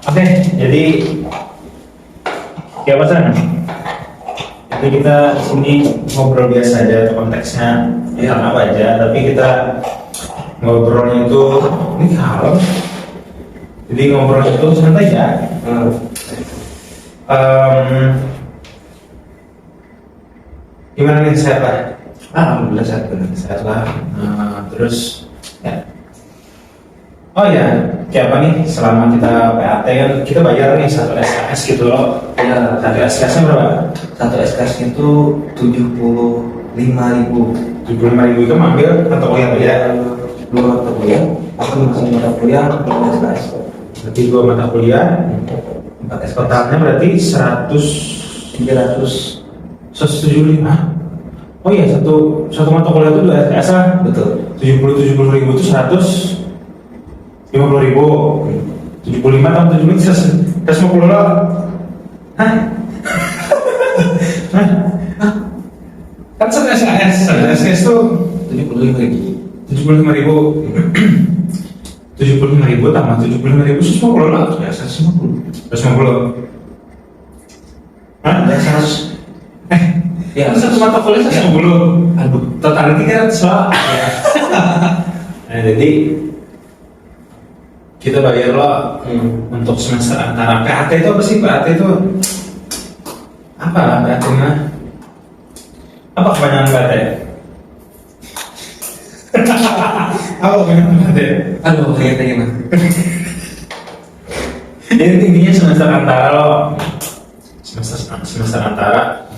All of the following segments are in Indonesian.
Oke, jadi ya Mas Ran, jadi kita sini ngobrol biasa aja, konteksnya ya apa aja, tapi kita ngobrolnya itu ini kalem, jadi ngobrolnya itu santai ya. Gimana nih, sehat lah? Alhamdulillah sehat benar. Sehat lah. Terus ya. Oh ya, kayak apa nih? Selama kita PAT kan kita bayar nih satu SKS gitu loh. Ya, Satu SKS-nya berapa? satu SKS itu 75.000. 75.000 itu ambil mata kuliah ya? Dua mata kuliah, aku masih mata kuliah 4 SKS. Berarti 2 mata kuliah, 4 SKS. totalnya berarti 175. Oh iya, satu mata kuliah itu 2 SKS lah. Betul. 70.000 itu 150.000. 75 tambah 75 150 lah. Hah? Kan satu SKS tuh 75.000. 75.000. 75.000 tambah 75.000 150 lah. Ya 150. 150. Hah? Ya 100. Ya Kan satu mata kuliah 150. Aduh. Totalnya 300 lah. Nah, jadi kita bayar lo untuk semester antara. PAT itu apa sih? PAT itu apa lah PAT mah? Apa kepanjangan PAT? Apa kepanjangan PAT? Aduh, kayaknya gimana? Jadi intinya semester antara lo, semester antara.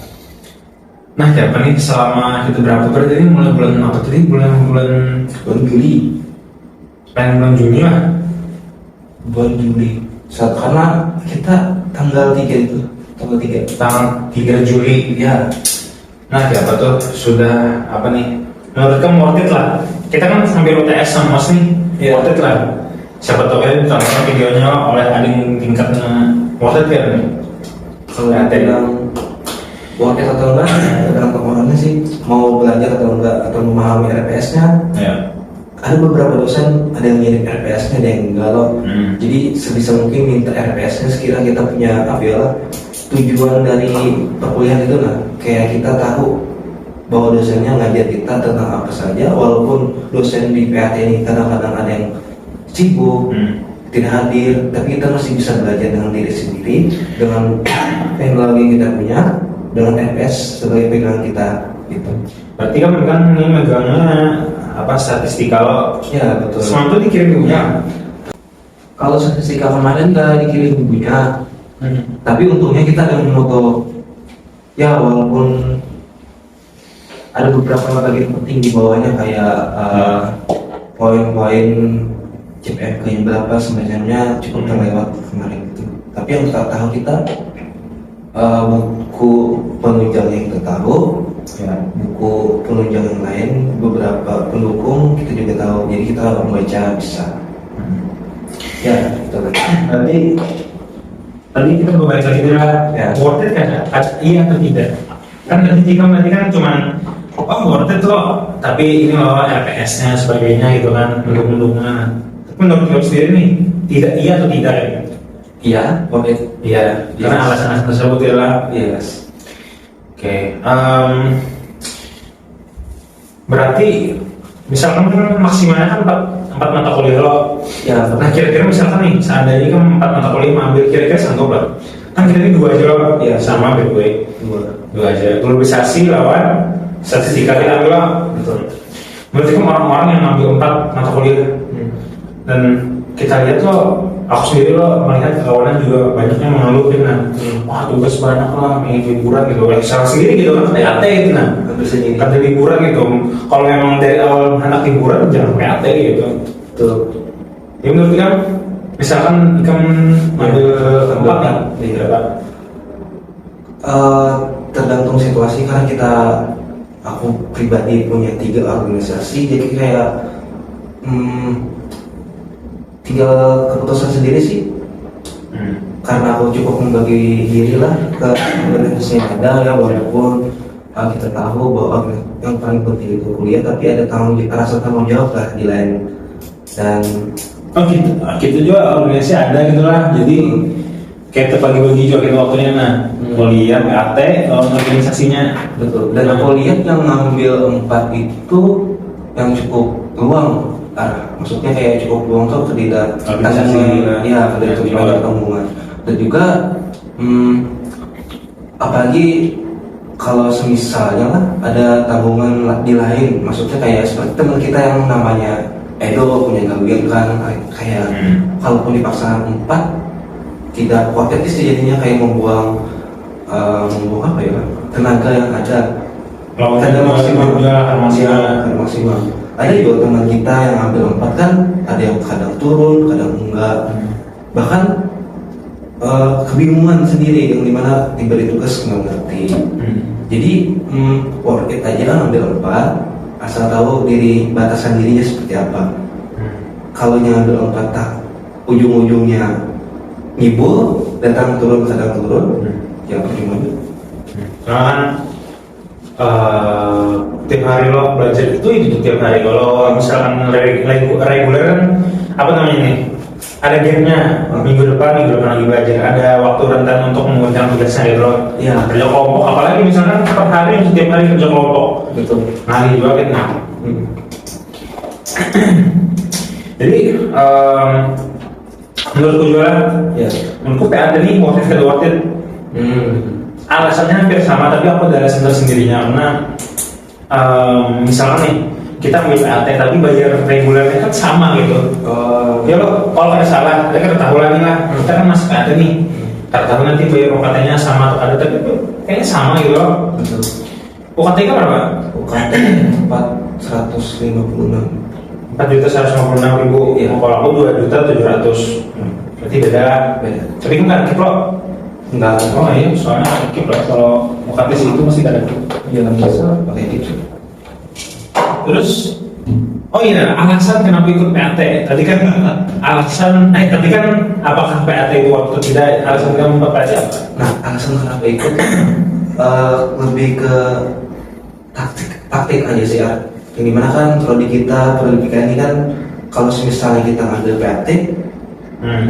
Nah, kayak apa nih selama kita berapa berarti ini mulai bulan apa tadi? Bulan Juli. bulan Juni lah. Bulan Juli. Karena kita tanggal 3 itu. Tanggal 3. Tanggal 3 Juli. Ya. Nah, kayak apa tuh? Sudah apa nih? Menurut kamu worth it lah. Kita kan sambil UTS sama Mas nih. Iya. Worth it lah. Siapa tahu kan tonton videonya oleh ading tingkatnya worth it kan? Kalau bilang worth it atau enggak, tergantung orangnya sih. Mau belajar atau enggak, atau memahami RPS-nya. Ya. Ada beberapa dosen, ada yang ngirim RPS-nya, ada yang enggak loh. Jadi sebisa mungkin minta RPS-nya sekiranya kita punya apa ya lah, tujuan dari perkuliahan itu lah. Kayak kita tahu bahwa dosennya ngajar kita tentang apa saja, walaupun dosen di PAT ini kadang-kadang ada yang sibuk, tidak hadir, tapi kita masih bisa belajar dengan diri sendiri, dengan teknologi yang kita punya, dengan RPS sebagai pegangan kita gitu. Berarti kan ini megangnya apa statistika lo? Ya betul. Semua itu dikirim ibunya. Kalau statistika kemarin nggak dikirim ibunya, tapi untungnya kita ada moto. Ya walaupun ada beberapa bagian penting di bawahnya kayak poin-poin CPFK yang berapa semacamnya cukup terlewat kemarin itu. Tapi yang kita tahu kita buku penunjang yang kita tahu, ya, buku penunjang yang lain, beberapa pendukung kita juga tahu. Jadi kita membaca bisa. Ya, betul. Berarti tadi kita membaca gitu ya, worth it kan? Iya atau tidak? Kan statistika berarti kan cuman worth it loh, tapi ini loh RPS-nya sebagainya gitu kan, pendukung-pendukungnya. Tapi menurut kamu sendiri nih, tidak iya atau tidak ya? Iya, worth it. Iya, karena alasan-alasan tersebut adalah Yes. Oke. Berarti misalkan kan maksimalnya kan 4 mata kuliah lo. Ya, Nah, kira-kira misalkan nih, seandainya kan 4 mata kuliah ambil, kira-kira sanggup lah. Kan kita ini 2 aja lo, Iya. sama gue. dua. 2 aja. Globalisasi lawan statistika kita ambil lah. Betul. Berarti kan orang-orang yang ngambil 4 mata kuliah. Dan kita lihat lo, aku sendiri lo melihat kawanan juga banyak yang mengeluh gitu nah, wah tugas banyak lah, ingin liburan gitu, salah sendiri gitu kan, PAT gitu nah, kata liburan gitu. Kalau memang dari awal anak liburan jangan PAT gitu. Betul. Ya menurut kamu, misalkan kamu ambil 4 nih, berapa? Tergantung situasi karena aku pribadi punya 3 organisasi, jadi kayak tinggal keputusan sendiri sih. Karena aku cukup membagi diri lah ke organisasi yang ada ya, walaupun kita tahu bahwa yang paling penting itu kuliah, tapi ada rasa tanggung jawab lah di lain. Dan Oh gitu, kita juga organisasi ada gitu lah. Jadi kayak terbagi-bagi juga gitu waktunya. Nah, kuliah PAT, organisasinya. Betul. Dan aku lihat yang ngambil 4 itu yang cukup luang. Maksudnya kayak cukup luang tuh tidak Organisasi, ya tidak juga. tanggungan. Dan juga apalagi kalau semisalnya lah ada tanggungan di lain, maksudnya kayak seperti teman kita yang namanya Edo punya gangguan kan, kayak kalaupun dipaksa 4 tidak potensi jadinya kayak membuang apa ya, tenaga yang ada. Kalau Ada maksimal juga maksimal. ada maksimal. Ada juga teman kita yang ambil 4 kan, ada yang kadang turun, kadang enggak. Bahkan kebingungan sendiri yang dimana diberi tugas nggak ngerti. Jadi worth it aja kan ambil 4, asal tahu diri batasan dirinya seperti apa. Kalau yang ambil 4 tak ujung-ujungnya ngibul, datang turun kadang turun, ya percuma juga. Kan tiap hari lo belajar itu tiap hari. Kalau misalkan reguler kan apa namanya nih? Ada gapnya, minggu depan lagi belajar, ada waktu rentan untuk mengerjakan tugasnya gitu loh. Iya. Kerja kelompok, apalagi misalkan per hari setiap hari kerja kelompok. Betul. Nah juga kan. Nah. Jadi menurutku juga, Ya. menurutku PAT ini worth it. Alasannya hampir sama, tapi aku ada alasan tersendirinya karena misalnya nih kita ambil PAT tapi bayar regulernya kan sama gitu. Ya lo kalau ada salah, ada kan tahu lagi lah. Kita kan masih PAT nih. Kita tahu nanti bayar UKT-nya sama atau ada, tapi kayaknya sama gitu loh. Betul. UKT kan berapa? UKT 456. 4.156.000. Iya. Kalau aku 2.700.000. Berarti beda. Tapi kan nggak kip lo. Enggak. Oh iya, soalnya kip lo. Kalau UKT sih itu masih ada kip. Jalan biasa pakai tips. Terus, oh iya, alasan kenapa ikut PAT? Tadi kan apakah PAT itu waktu tidak? Alasan kamu membuat PAT apa? Nah, alasan kenapa ikut lebih ke taktik aja sih ya. Yang dimana kan prodi kita, prodi ini kan kalau misalnya kita ngambil PAT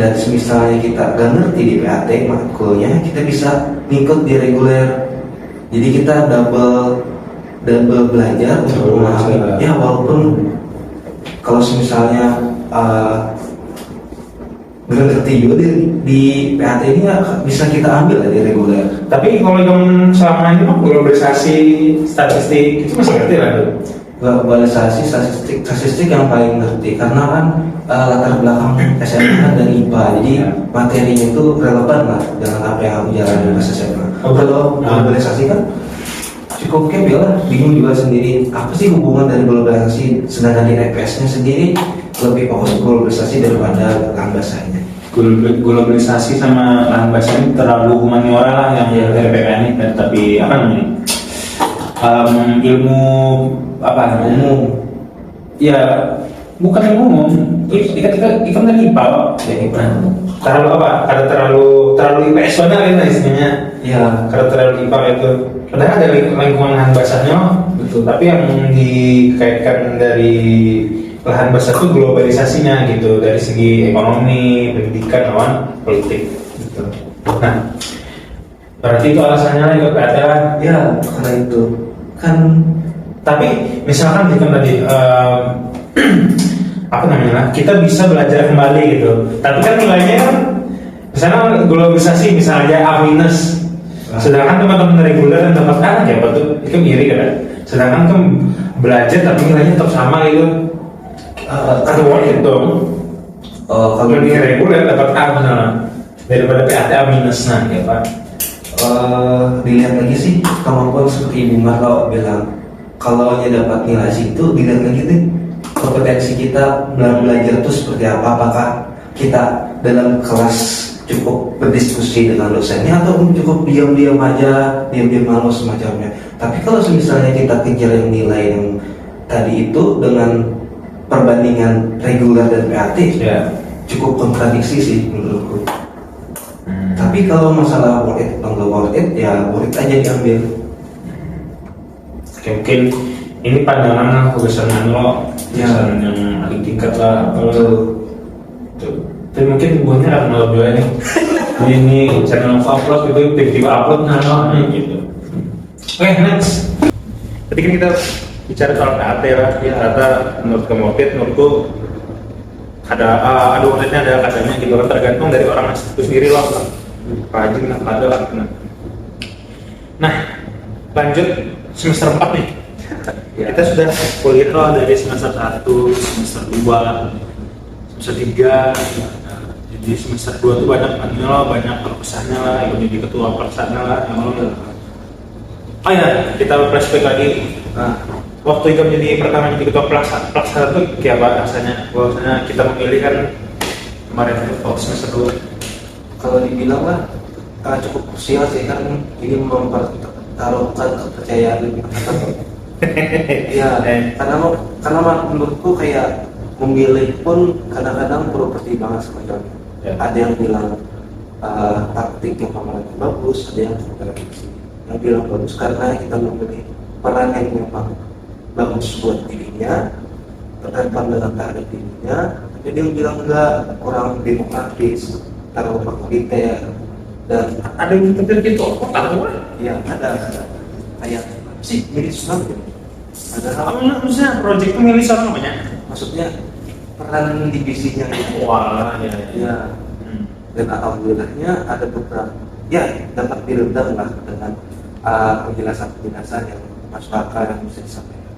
dan misalnya kita gak ngerti di PAT matkulnya, kita bisa ngikut di reguler. Jadi kita double belajar untuk memahami. Ya walaupun kalau misalnya gak ngerti juga di PAT ini bisa kita ambil di reguler. Tapi kalau yang selama ini mah globalisasi statistik itu masih ngerti lah tuh. Globalisasi statistik yang paling ngerti karena kan latar belakang SMA kan dari IPA, jadi materinya itu relevan lah dengan apa yang aku jalani pas SMA. Kalau globalisasi kan cukup kebel lah, bingung juga sendiri apa sih hubungan dari globalisasi, sedangkan di EPS-nya sendiri lebih fokus globalisasi daripada lahan basahnya. Globalisasi sama lahan basah ini terlalu humaniora lah yang dari PPN ini, tapi apa namanya? Ilmu apa? Umum. Ya bukan ilmu umum. Ikan dari IPA. Ya IPA. Terlalu apa? Karena terlalu IPS banget kan istilahnya. Ya. Karena terlalu IPA itu. Padahal dari lingkungan lahan basahnya, Betul. Tapi yang dikaitkan dari lahan basah itu globalisasinya gitu, dari segi ekonomi, pendidikan, lawan politik. Betul. Nah, berarti itu alasannya ikut PAT lah. Ya karena itu kan. Tapi misalkan kita tadi apa namanya, kita bisa belajar kembali gitu. Tapi kan nilainya kan, misalnya globalisasi misalnya A minus. Sedangkan teman-teman reguler yang dapat A ya betul, itu iri kan. Sedangkan kan belajar tapi nilainya tetap sama gitu. Kan worth it dong. Kalau di reguler dapat A misalnya daripada PAT A minus, nah ya Pak. Dilihat lagi sih kemampuan seperti Ibu Marlo bilang, kalau hanya dapat nilai situ, dilihat lagi tuh kompetensi kita belajar itu seperti apa, apakah kita dalam kelas cukup berdiskusi dengan dosennya atau cukup diam-diam aja, diam-diam malu semacamnya. Tapi kalau misalnya kita kejar yang nilai yang tadi itu dengan perbandingan reguler dan PAT, Ya. cukup kontradiksi sih menurutku. Tapi kalau masalah worth it atau nggak worth it, ya worth it aja diambil. Oke, mungkin ini pandangan kebiasaan lo, kebiasaan yang paling tingkat lah. Betul. Dan mungkin ibunya akan ngelap juga nih. Ini channel upload gitu, tiba-tiba upload gitu. Oke, next. Tadi kan kita bicara soal PAT lah. Ya, ternyata menurut Kemopit, menurutku ada urutnya, ada kadanya gitu kan, tergantung dari orang itu sendiri lah. Rajin lah, ada lah. Nah, lanjut semester 4 nih. Ya. Kita sudah kuliah loh dari semester 1, semester 2, semester 3. Di semester 2 tuh banyak perpesannya lah, yang jadi ketua perpesannya lah, yang lalu. Oh ya, kita flashback lagi. Waktu itu menjadi pertama jadi ketua pelaksana tuh kayak apa rasanya? Bahwasanya kita memilih kan kemarin waktu semester 2. Kalau dibilang lah cukup krusial sih, kan ini mempertaruhkan kepercayaan lebih ya, karena menurutku kayak memilih pun kadang-kadang perlu pertimbangan semacamnya. Ya. Ada yang bilang taktik yang paling bagus, ada yang bilang bagus karena kita memilih peran yang memang bagus buat dirinya, terkait dengan keadaan dirinya. Tapi dia bilang enggak, kurang demokratis, terlalu otoriter, dan ada yang terjadi gitu. Oh, tahu lah. Ya, ada kayak sih milih Islam gitu. Ada maksudnya proyek itu milih seorang namanya? Maksudnya peran divisinya gitu. Wah, ya. Dan alhamdulillahnya ada beberapa ya dapat diredam lah dengan penjelasan yang masuk akal yang bisa disampaikan.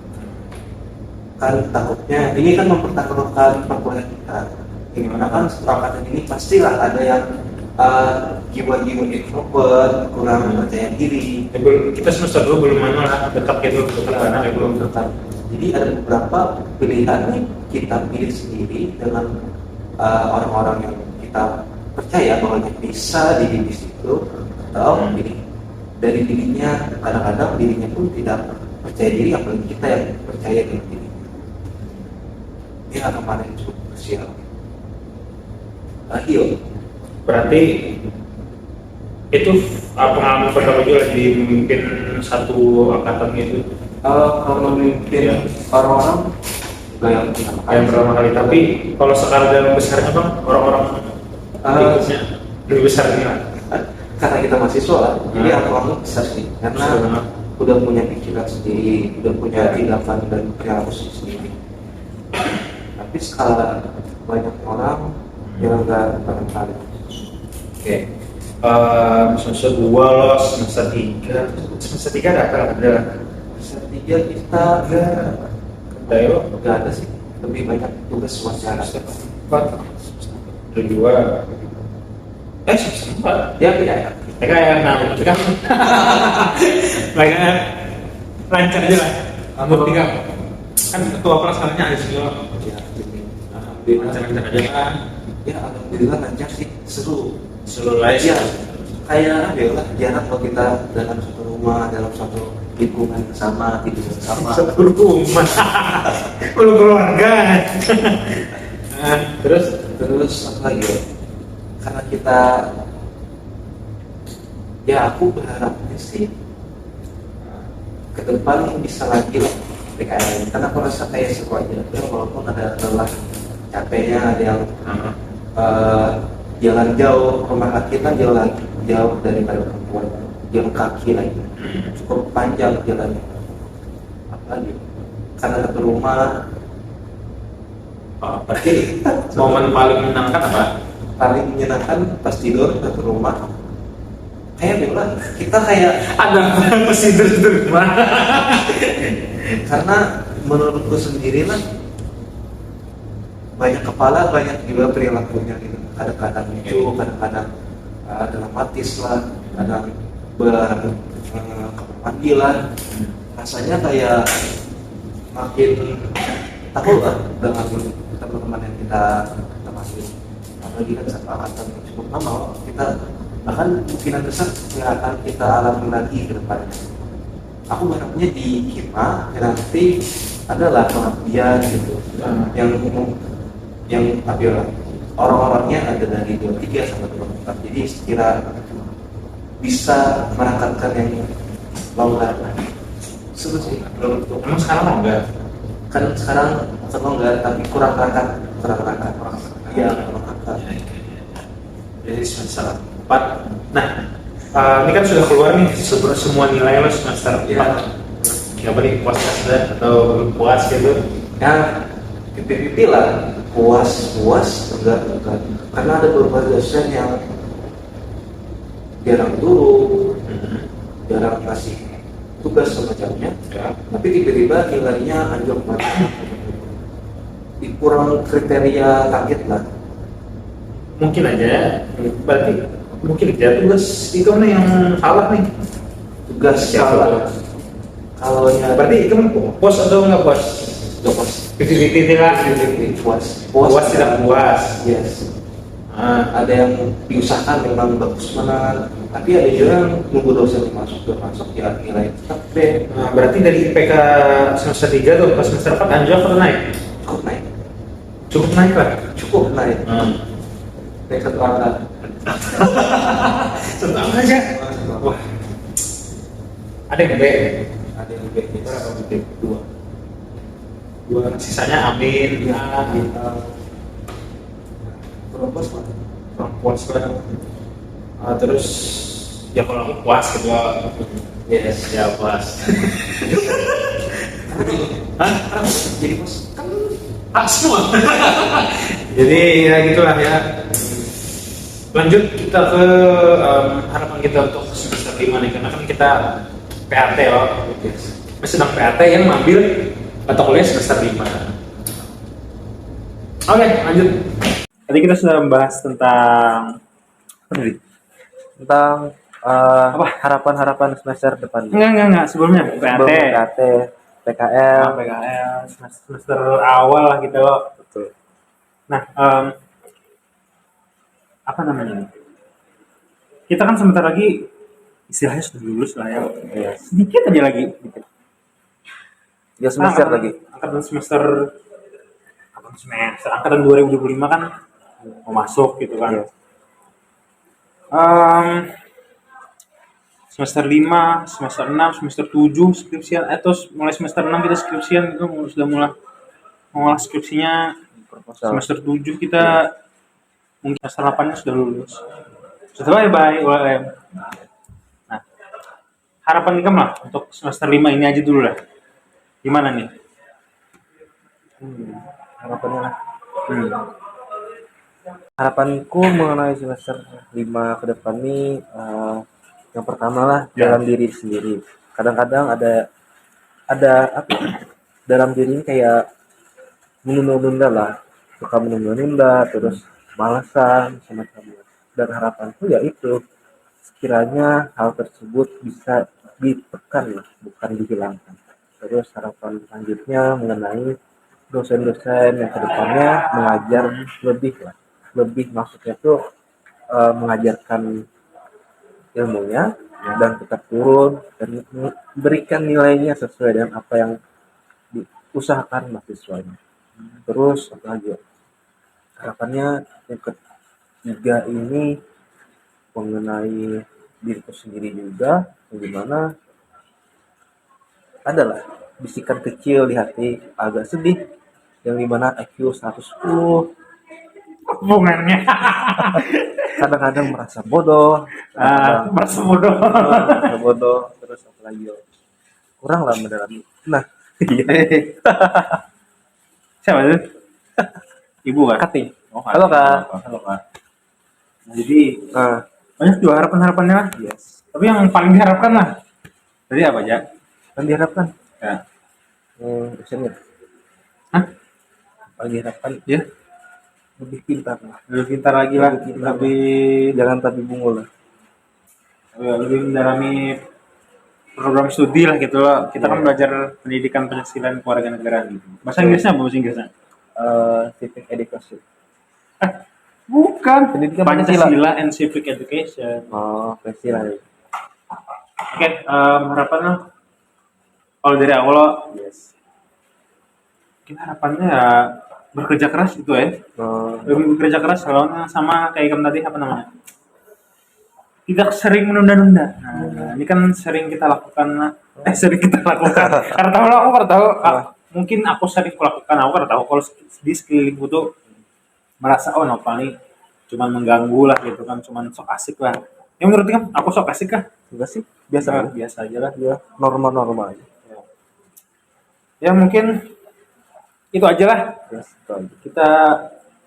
Kan takutnya ini kan mempertaruhkan perkuliahan kita. Gimana kan sepakatan ini pastilah ada yang jiwa-jiwa introvert, kurang percaya diri. Kita semester 2 belum mana tetap gitu, karena belum tetap. Jadi ada beberapa pilihan nih kita pilih sendiri dengan orang-orang yang kita percaya bahwa bisa di divisi itu, atau dari dirinya, kadang-kadang dirinya pun tidak percaya diri, apalagi kita yang percaya dengan diri. Ini kemarin cukup krusial. Yuk. Berarti itu pengalaman pertama juga lagi memimpin satu angkatan gitu. Kalau memimpin orang-orang yang pertama kali, tapi kalau sekarang dalam besarnya bang, orang-orang ikutnya lebih besar nih lah. Karena kita mahasiswa, jadi orang besar sih, karena udah punya pikiran sendiri, udah punya tindakan dan perilaku sendiri. Tapi skala banyak orang yang enggak barangkali. Oke. Semester 2 loh, semester 3 ada. Semester 3 kita enggak ada sih, lebih banyak tugas wacana. Semester 4 semester 4 ya kayak kan kayak lancar aja lah. Nomor 3 kan ketua pelaksananya ada sih loh. Lancar aja kan. Ya alhamdulillah lancar sih, seru lah ya. Kayak lah jarang kalau kita dalam satu rumah, dalam satu lingkungan sama, tidur sama. Satu rumah, keluarga. Terus apa lagi ya? Karena kita, ya aku berharapnya sih ke depan bisa lagi lah PKN, karena aku rasa kayak seru aja. Walaupun ada lelah, capeknya, ada yang jalan jauh, rumah kita jauh daripada perempuan, jalan kaki lagi, cukup panjang jalannya. Apalagi karena satu rumah. Berarti momen paling menyenangkan apa? Paling menyenangkan pas tidur satu rumah. Kayak bilang kita kayak ada pas tidur di rumah. Karena menurutku sendiri lah, banyak kepala, banyak juga perilakunya gitu. Kadang-kadang lucu, kadang-kadang dramatis lah, kadang berpanggilan. Rasanya kayak makin tahu lah dengan teman-teman yang kita masuk. Apalagi kan satu angkatan yang cukup lama, kita bahkan kemungkinan besar nggak akan kita alami lagi ke depannya. Aku berharapnya di KIMA nanti adalah pengabdian gitu, yang orang-orangnya ada dari 23 sampai 24, jadi sekira bisa merangkatkan yang longgar. Seru sih menurutku. Emang sekarang enggak? Kan sekarang longgar tapi kurang rangkat. Ya, Jadi semester 4. Nah, ini kan sudah keluar nih semua nilai lo semester 4. Apa nih, puas atau belum puas gitu? Ya, pipi-pipi lah, puas enggak, karena ada beberapa dosen yang jarang turun, jarang kasih tugas semacamnya, tapi tiba-tiba nilainya anjlok banget, kurang kriteria target lah. Mungkin aja, berarti mungkin aja tugas itu nih yang salah nih. Tugas salah. Kalau berarti itu puas atau nggak puas? nggak puas. 50-50 lah. Puas tidak puas. Yes. Ada yang diusahakan memang bagus mana, tapi ada juga yang nunggu dosen masuk ya nilai tetap B. Nah, berarti dari IPK semester 3 tuh pas semester 4 anjlok atau naik? Cukup naik lah. Naik satu angka. Senang aja. Wah. Ada yang B? Ada yang B. Berapa B? Dua. Sisanya amin. Terus Puas lah. Terus ya kalau aku puas gitu. yes, Ya puas. jadi bos Pas semua. Jadi ya gitulah ya. Lanjut kita ke harapan kita untuk semester 5 nih, karena kan kita PAT loh. Sedang PAT yang mengambil mata kuliah semester 5. Oke, lanjut. Tadi kita sudah membahas tentang harapan-harapan semester depan. Enggak, sebelumnya PAT, PKL, semester awal lah gitu loh. betul. Nah, apa namanya? Kita kan sebentar lagi istilahnya sudah lulus lah ya. Sedikit aja lagi. Ya semester lagi. Angkatan 2025 kan mau masuk gitu kan. Iya. Semester 5, semester 6, semester 7 skripsian, atau mulai semester 6 kita skripsian gitu, sudah mulai mengolah skripsinya. Proposal. Semester 7 kita mungkin semester 8-nya sudah lulus. Sudah bye ULM. Nah, harapan kamu lah untuk semester 5 ini aja dulu lah. Gimana nih? Harapannya harapanku mengenai semester 5 ke depan nih, yang pertama lah dalam diri sendiri. Kadang-kadang ada apa dalam diri ini kayak menunda-nunda lah, suka menunda-nunda, terus malasan semacamnya. Dan harapanku ya itu, sekiranya hal tersebut bisa ditekan lah, bukan dihilangkan. Terus harapan selanjutnya mengenai dosen-dosen yang kedepannya mengajar lebih maksudnya tuh mengajarkan ilmunya dan tetap turun dan memberikan nilainya sesuai dengan apa yang diusahakan mahasiswanya. Terus apa lagi? Harapannya yang ketiga ini mengenai diriku sendiri juga, bagaimana adalah bisikan kecil di hati agak sedih yang dimana IQ 110 Hubungannya kadang-kadang merasa bodoh, merasa bodoh. terus apa lagi kurang lah mendalami. Nah, Siapa itu? Ibu kan? Kati. Halo Kak. Nah, jadi banyak juga harapan-harapannya lah. Yes. Tapi yang paling diharapkan lah. Tadi apa aja? Yang diharapkan? Ya. Dosennya. Hah? Paling diharapkan? Ya. Lebih pintar lah. Lebih pintar lagi lah. Jangan tapi bungo lah. Lebih mendalami program studi lah gitu loh. Kita kan belajar pendidikan Pancasila dan kewarganegaraan gitu. Bahasa Inggrisnya apa bahasa Inggrisnya? Civic education. Bukan. Pendidikan Pancasila and Civic Education. Oh, Pancasila. Oke, harapannya kalau dari awal Yes. kita harapannya ya bekerja keras gitu ya. Lebih bekerja keras soalnya sama kayak kamu tadi apa namanya? Tidak sering menunda-nunda. Nah, ini kan sering kita lakukan. Karena tahu. Mungkin aku sering melakukan. Aku karena tahu kalau di sekelilingku tuh merasa nopal nih cuman mengganggu lah gitu kan, cuman sok asik lah. Ya menurut kamu aku sok asik kah? Enggak sih, biasa Nah, aja. biasa aja lah. Ya, normal-normal aja. Ya mungkin itu aja lah. Yes, itu aja. Kita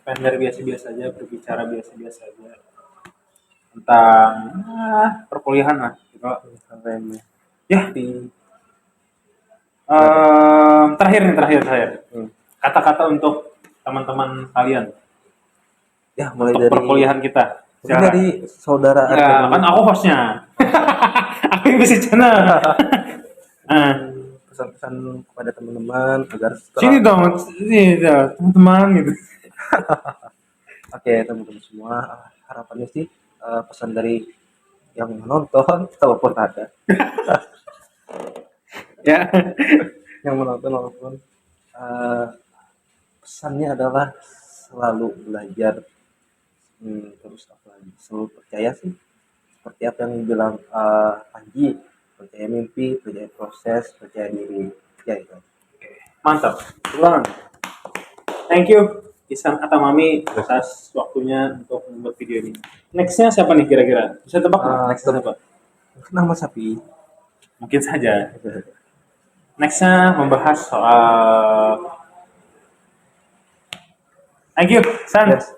pengen biasa-biasa aja, berbicara biasa-biasa aja tentang perkuliahan lah gitu. Remeh. Ya, Tapi terakhir. hmm. Kata-kata untuk teman-teman kalian Ya mulai untuk dari perkuliahan kita. mungkin dari saudara Ya, RP kan aku hostnya. Aku yang bisa channel. pesan-pesan kepada teman-teman agar Sini setelah dong, sini dong, teman-teman gitu. oke teman-teman semua harapannya sih pesan dari yang menonton walaupun ada Ya. yang menonton walaupun eh, pesannya adalah selalu belajar terus apa lagi selalu percaya sih seperti apa yang dibilang Panji percaya mimpi percaya proses percaya diri ya itu. Mantap. Ulangan. Thank you Isan atau Mami atas waktunya untuk membuat video ini. Nextnya siapa nih kira-kira? Bisa tebak nggak? Nextnya siapa? Mungkin nama sapi Mungkin saja. Nextnya membahas soal. Thank you, San. yes.